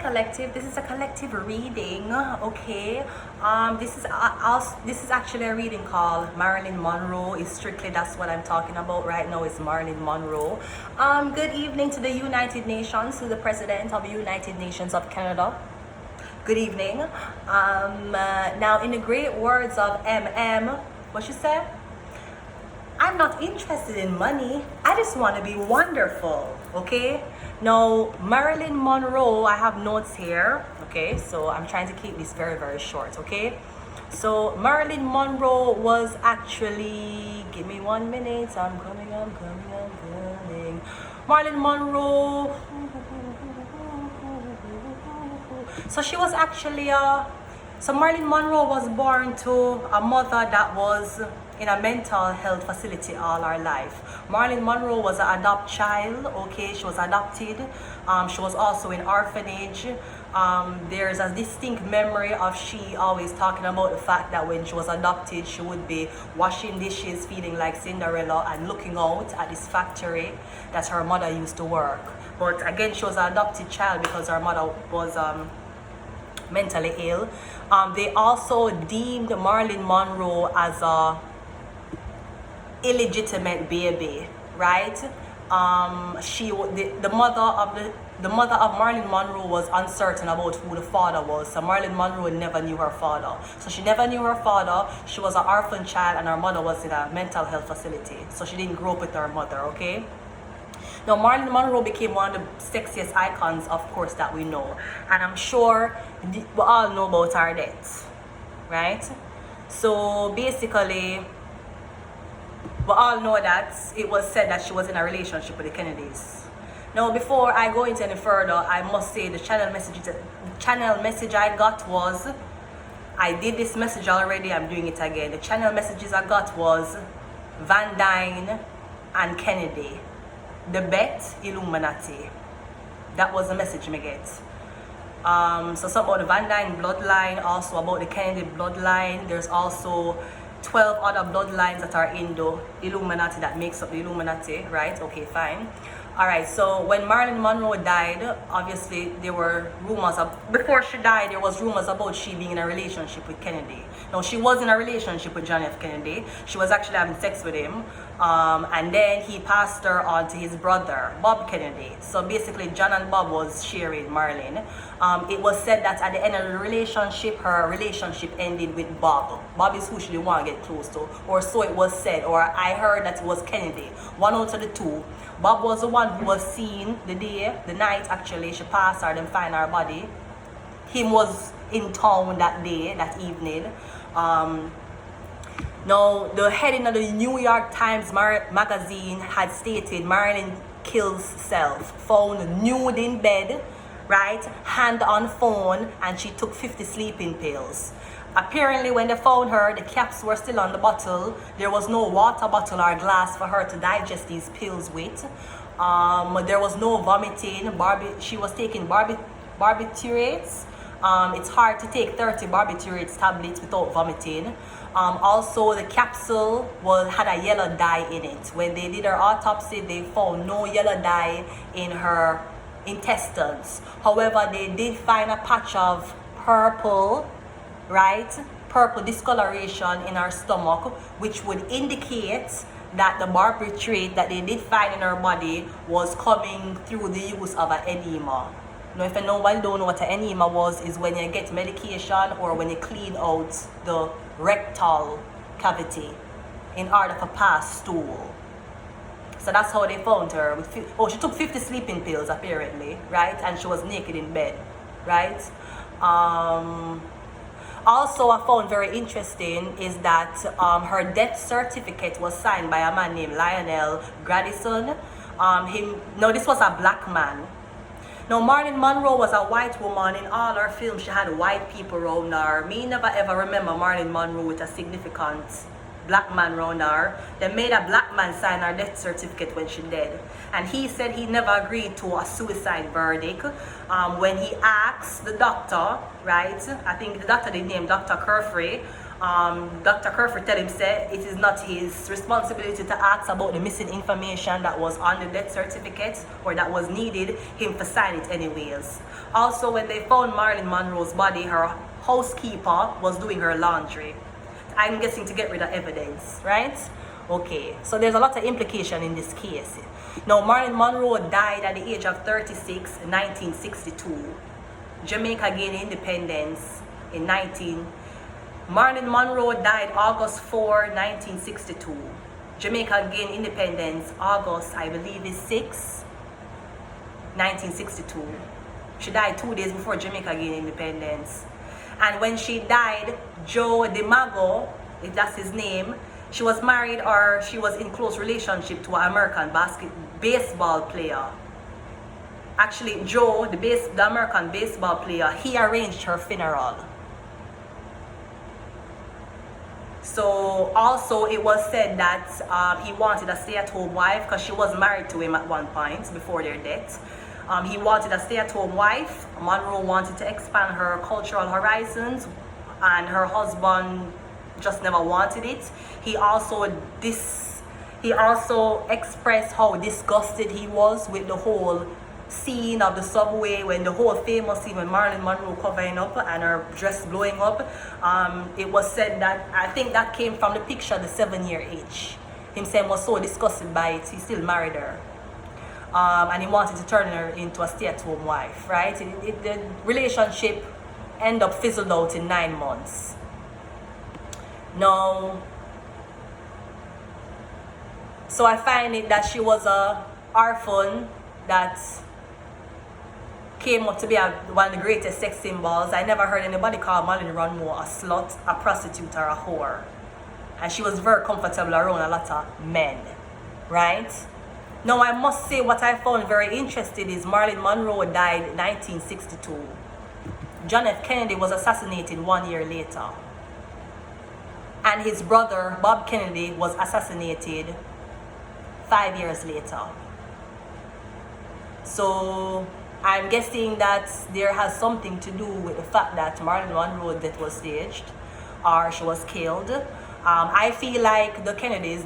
collective. This is a collective reading, okay? This is actually a reading called Marilyn Monroe. Is strictly that's what I'm talking about right now. Is Marilyn Monroe. Good evening to the United Nations, to the President of the United Nations of Canada. Good evening. Now, in the great words of what she said? I'm not interested in money. I just want to be wonderful, okay? Now, Marilyn Monroe, I have notes here, okay? So I'm trying to keep this very, very short, okay? So Marilyn Monroe was actually, give me 1 minute, I'm coming. Marilyn Monroe, so she was actually so Marilyn Monroe was born to a mother that was in a mental health facility all her life. Marilyn Monroe was an adopted child, okay? She was adopted. She was also in orphanage. There's a distinct memory of she always talking about the fact that when she was adopted, she would be washing dishes, feeling like Cinderella, and looking out at this factory that her mother used to work. But again, she was an adopted child because her mother was mentally ill. They also deemed Marilyn Monroe as a illegitimate baby, right? The mother of Marilyn Monroe was uncertain about who the father was. So Marilyn Monroe never knew her father. So she never knew her father. She was an orphan child, and her mother was in a mental health facility. So she didn't grow up with her mother, okay? Now, Marilyn Monroe became one of the sexiest icons, of course, that we know. And I'm sure we all know about her death, right? So basically, we all know that it was said that she was in a relationship with the Kennedys. Now, before I go into any further, I must say the channel message I got was, I did this message already, I'm doing it again. The channel messages I got was Van Dyne and Kennedy. The bet, Illuminati. That was the message me get. So something about the Van Dyne bloodline, also about the Kennedy bloodline. There's also 12 other bloodlines that are in the Illuminati that makes up the Illuminati, right? Okay, fine. All right, so when Marilyn Monroe died, obviously there were rumors before she died, there was rumors about she being in a relationship with Kennedy. Now, she was in a relationship with John F. Kennedy. She was actually having sex with him. And then he passed her on to his brother, Bob Kennedy. So basically, John and Bob was sharing Marilyn. It was said that at the end of the relationship, her relationship ended with Bob. Bob is who she didn't want to get close to, or so it was said, or I heard that it was Kennedy. One out of the two. Bob was the one who was seen the night actually, she passed her, then find her body. Him was in town that day, that evening. Now, the heading of the New York Times magazine had stated Marilyn kills self, found nude in bed, right, hand on phone, and she took 50 sleeping pills. Apparently, when they found her, the caps were still on the bottle. There was no water bottle or glass for her to digest these pills with. There was no vomiting. She was taking barbiturates. It's hard to take 30 barbiturates tablets without vomiting. Also, the capsule had a yellow dye in it. When they did her autopsy, they found no yellow dye in her intestines. However, they did find a patch of purple, right? Purple discoloration in her stomach, which would indicate that the barbiturate that they did find in her body was coming through the use of an enema. Now, if nobody don't know what an enema was, is when you get medication or when you clean out the rectal cavity in order to pass stool. So that's how they found her. She took 50 sleeping pills apparently, right? And she was naked in bed, right? Also, I found very interesting is that her death certificate was signed by a man named Lionel Gradison. This was a black man. Now, Marilyn Monroe was a white woman. In all her films, she had white people around her. Me never ever remember Marilyn Monroe with a significant black man around her. They made a black man sign her death certificate when she died. And he said he never agreed to a suicide verdict. When he asked the doctor, right, I think the doctor did name Dr. Kerfrey, Dr. Kerford tell him, say, it is not his responsibility to ask about the missing information that was on the death certificate or that was needed, him to sign it anyways. Also, when they found Marilyn Monroe's body, her housekeeper was doing her laundry. I'm guessing to get rid of evidence, right? Okay, so there's a lot of implication in this case. Now, Marilyn Monroe died at the age of 36 in 1962. Jamaica gained independence in Marilyn Monroe died August 4, 1962. Jamaica gained independence August, I believe, is 6, 1962. She died 2 days before Jamaica gained independence. And when she died, Joe DiMaggio, if that's his name, she was married or she was in close relationship to an American baseball player. Actually, Joe, the American baseball player, he arranged her funeral. So also it was said that he wanted a stay-at-home wife because she was married to him at one point before their death. He wanted a stay-at-home wife. Monroe wanted to expand her cultural horizons, and her husband just never wanted it. He also expressed how disgusted he was with the whole scene of the subway, when the whole famous scene when Marilyn Monroe covering up and her dress blowing up. It was said that, I think that came from the picture, the 7-year itch. Himself was so disgusted by it, he still married her. And he wanted to turn her into a stay-at-home wife, right? The relationship ended up fizzled out in 9 months. Now, so I find it that she was a orphan that came up to be one of the greatest sex symbols. I never heard anybody call Marilyn Monroe a slut, a prostitute, or a whore. And she was very comfortable around a lot of men, right? Now, I must say what I found very interesting is Marilyn Monroe died in 1962. John F. Kennedy was assassinated 1 year later. And his brother, Bob Kennedy, was assassinated 5 years later. So I'm guessing that there has something to do with the fact that Marilyn Monroe's death was staged or she was killed. I feel like the Kennedys,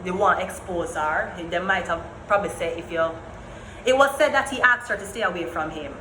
they want to expose her. They might have probably said, it was said that he asked her to stay away from him.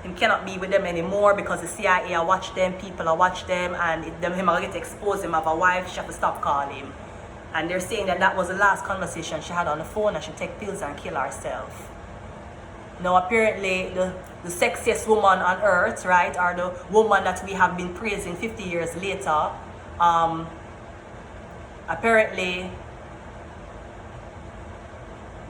He cannot be with them anymore because the CIA are watch them, people are watch them, and if him are going to expose him of a wife, she have to stop calling him. And they're saying that that was the last conversation she had on the phone, and she take pills and kill herself. Now, apparently, the sexiest woman on earth, right, or the woman that we have been praising 50 years later, apparently,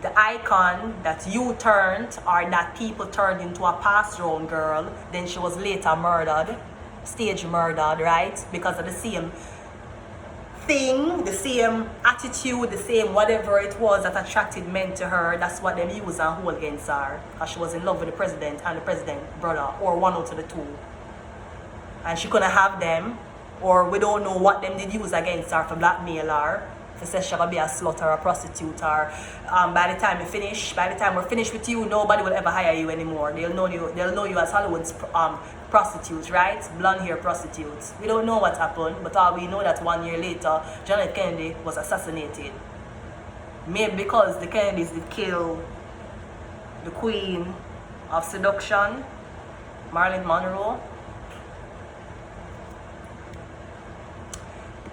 the icon that you turned, or that people turned into a pass-around girl, then she was later murdered, stage murdered, right, because of the same thing, the same attitude, the same whatever it was that attracted men to her. That's what them use and hold against her, because she was in love with the president and the president brother, or one out of the two, and she couldn't have them, or we don't know what them did use against her for blackmail her, for say she could be a slut or a prostitute, or by the time we're finished with you, nobody will ever hire you anymore. They'll know you as Hollywood's prostitutes, right? Blonde hair prostitutes. We don't know what happened, but all we know that 1 year later, John F. Kennedy was assassinated. Maybe because the Kennedys did kill the queen of seduction, Marilyn Monroe.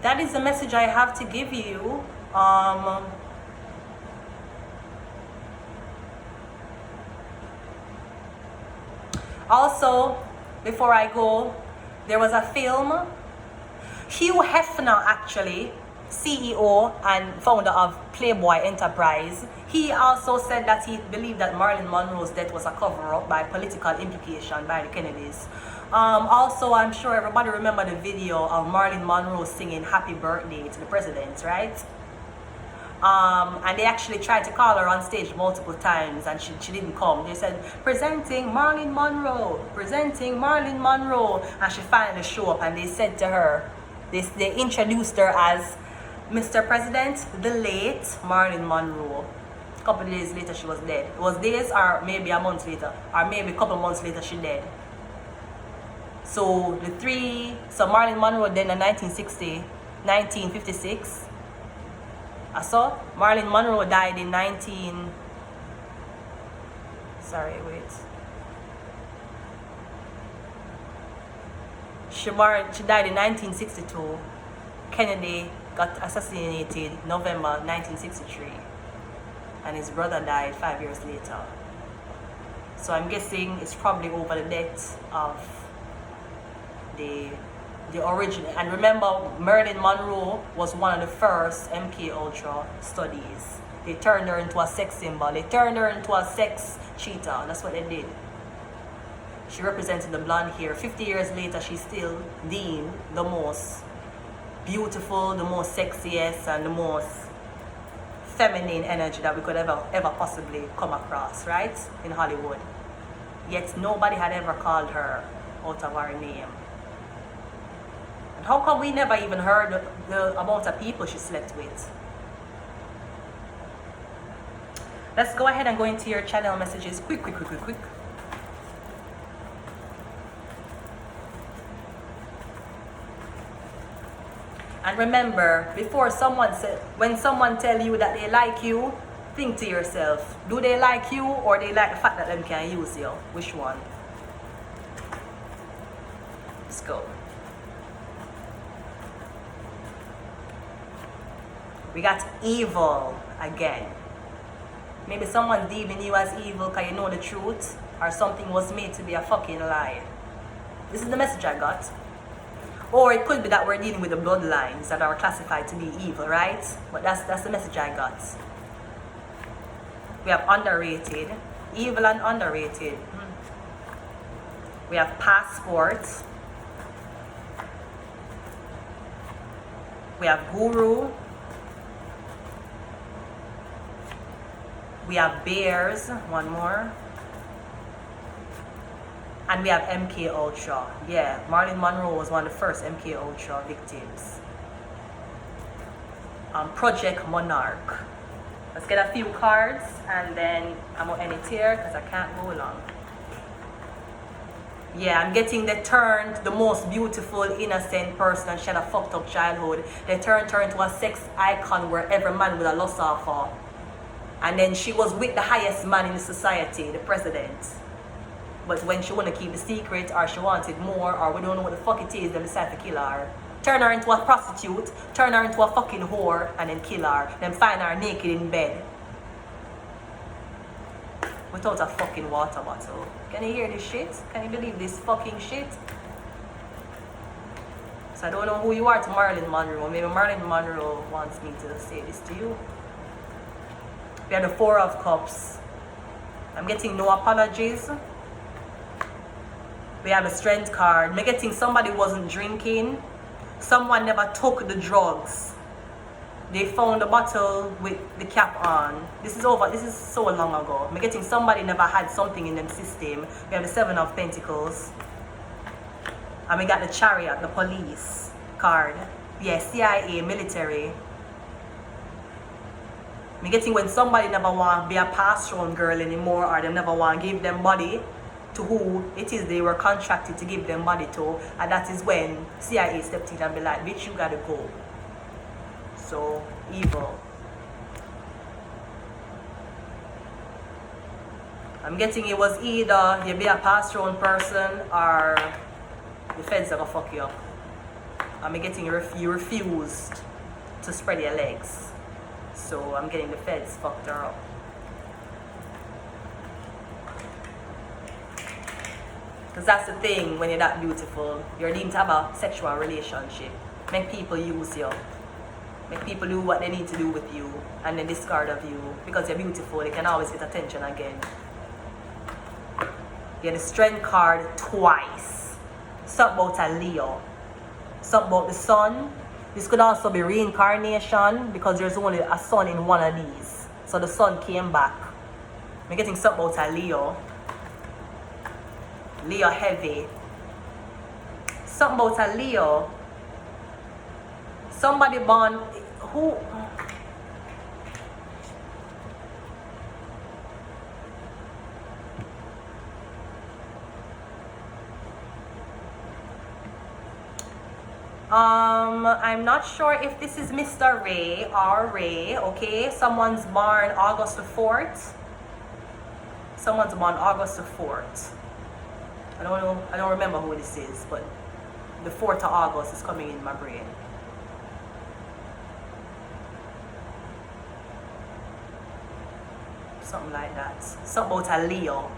That is the message I have to give you. Also, before I go, there was a film. Hugh Hefner, actually, CEO and founder of Playboy Enterprise, he also said that he believed that Marilyn Monroe's death was a cover-up by political implication by the Kennedys. Also, I'm sure everybody remember the video of Marilyn Monroe singing Happy Birthday to the president, right? And they actually tried to call her on stage multiple times, and she didn't come. They said, presenting Marilyn Monroe, and she finally showed up, and they said to her, they introduced her as Mr. President, the late Marilyn Monroe. A couple of days later, she was dead. It was days, or maybe a month later, or maybe a couple of months later, she dead. So so Marilyn Monroe then in 1956. I saw Marilyn Monroe died in She died in 1962. Kennedy got assassinated November 1963. And his brother died 5 years later. So I'm guessing it's probably over the death of the original. And remember, Marilyn Monroe was one of the first MK Ultra studies. They turned her into a sex symbol. They turned her into a sex cheater. That's what they did. She represented the blonde hair. 50 years later, she's still deemed the most beautiful, the most sexiest, and the most feminine energy that we could ever possibly come across, right? In Hollywood. Yet nobody had ever called her out of her name. And how come we never even heard the amount of people she slept with? Let's go ahead and go into your channel messages. Quick. And remember, when someone tell you that they like you, think to yourself, do they like you or they like the fact that them can use you? Which one? Let's go. We got evil again. Maybe someone's deeming you as evil because you know the truth, or something was made to be a fucking lie. This is the message I got. Or it could be that we're dealing with the bloodlines that are classified to be evil, right? But that's the message I got. We have underrated, evil and underrated. We have passports. We have guru. We have bears, one more. And we have MK Ultra. Yeah, Marilyn Monroe was one of the first MK Ultra victims. Project Monarch. Let's get a few cards and then I'm gonna end it here because I can't go long. Yeah, I'm getting the most beautiful, innocent person, and she had a fucked up childhood. They turned her into a sex icon where every man would have lost off her. And then she was with the highest man in the society, the president. But when she wanted to keep the secret, or she wanted more, or we don't know what the fuck it is, they decide to kill her. Turn her into a prostitute, turn her into a fucking whore, and then kill her. Then find her naked in bed. Without a fucking water bottle. Can you hear this shit? Can you believe this fucking shit? So I don't know who you are to Marilyn Monroe. Maybe Marilyn Monroe wants me to say this to you. We have the Four of Cups. I'm getting no apologies. We have a Strength card. I'm getting somebody wasn't drinking. Someone never took the drugs. They found a bottle with the cap on. This is so long ago. I'm getting somebody never had something in them system. We have the Seven of Pentacles. And we got the Chariot, the police card. Yeah, CIA, military. I'm getting when somebody never want to be a pass-around girl anymore, or they never want to give them body to who it is they were contracted to give them body to, and that is when CIA stepped in and be like, bitch, you gotta go. So, evil. I'm getting it was either you be a pass-around person or the feds are gonna fuck you up. I'm getting you refused to spread your legs. So I'm getting the feds fucked her up. Because that's the thing when you're that beautiful. You're deemed to have a sexual relationship. Make people use you. Make people do what they need to do with you and then discard of you. Because you're beautiful, they can always get attention again. You have the Strength card twice. Something about a Leo. Something about the sun. This could also be reincarnation because there's only a sun in one of these. So the sun came back. I'm getting something about a Leo. Leo heavy. Something about a Leo. Somebody born who I'm not sure if this is Mr. Ray or Ray, okay? Someone's born August the 4th. Someone's born August the 4th. I don't know, I don't remember who this is, but the 4th of August is coming in my brain. Something like that. Something about a Leo.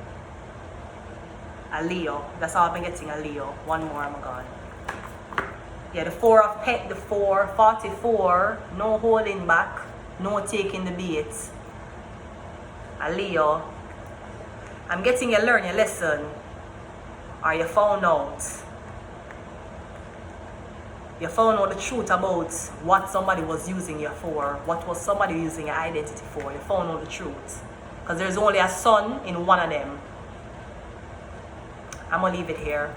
A Leo. That's all I've been getting, a Leo. One more, I'm gone. Yeah, the 4 of pet, the 4, 44, no holding back, no taking the bait. A Leo. I'm getting you learn your lesson. Or you found out. You found out the truth about what somebody was using you for. What was somebody using your identity for. You found out the truth. Because there's only a sun in one of them. I'm going to leave it here.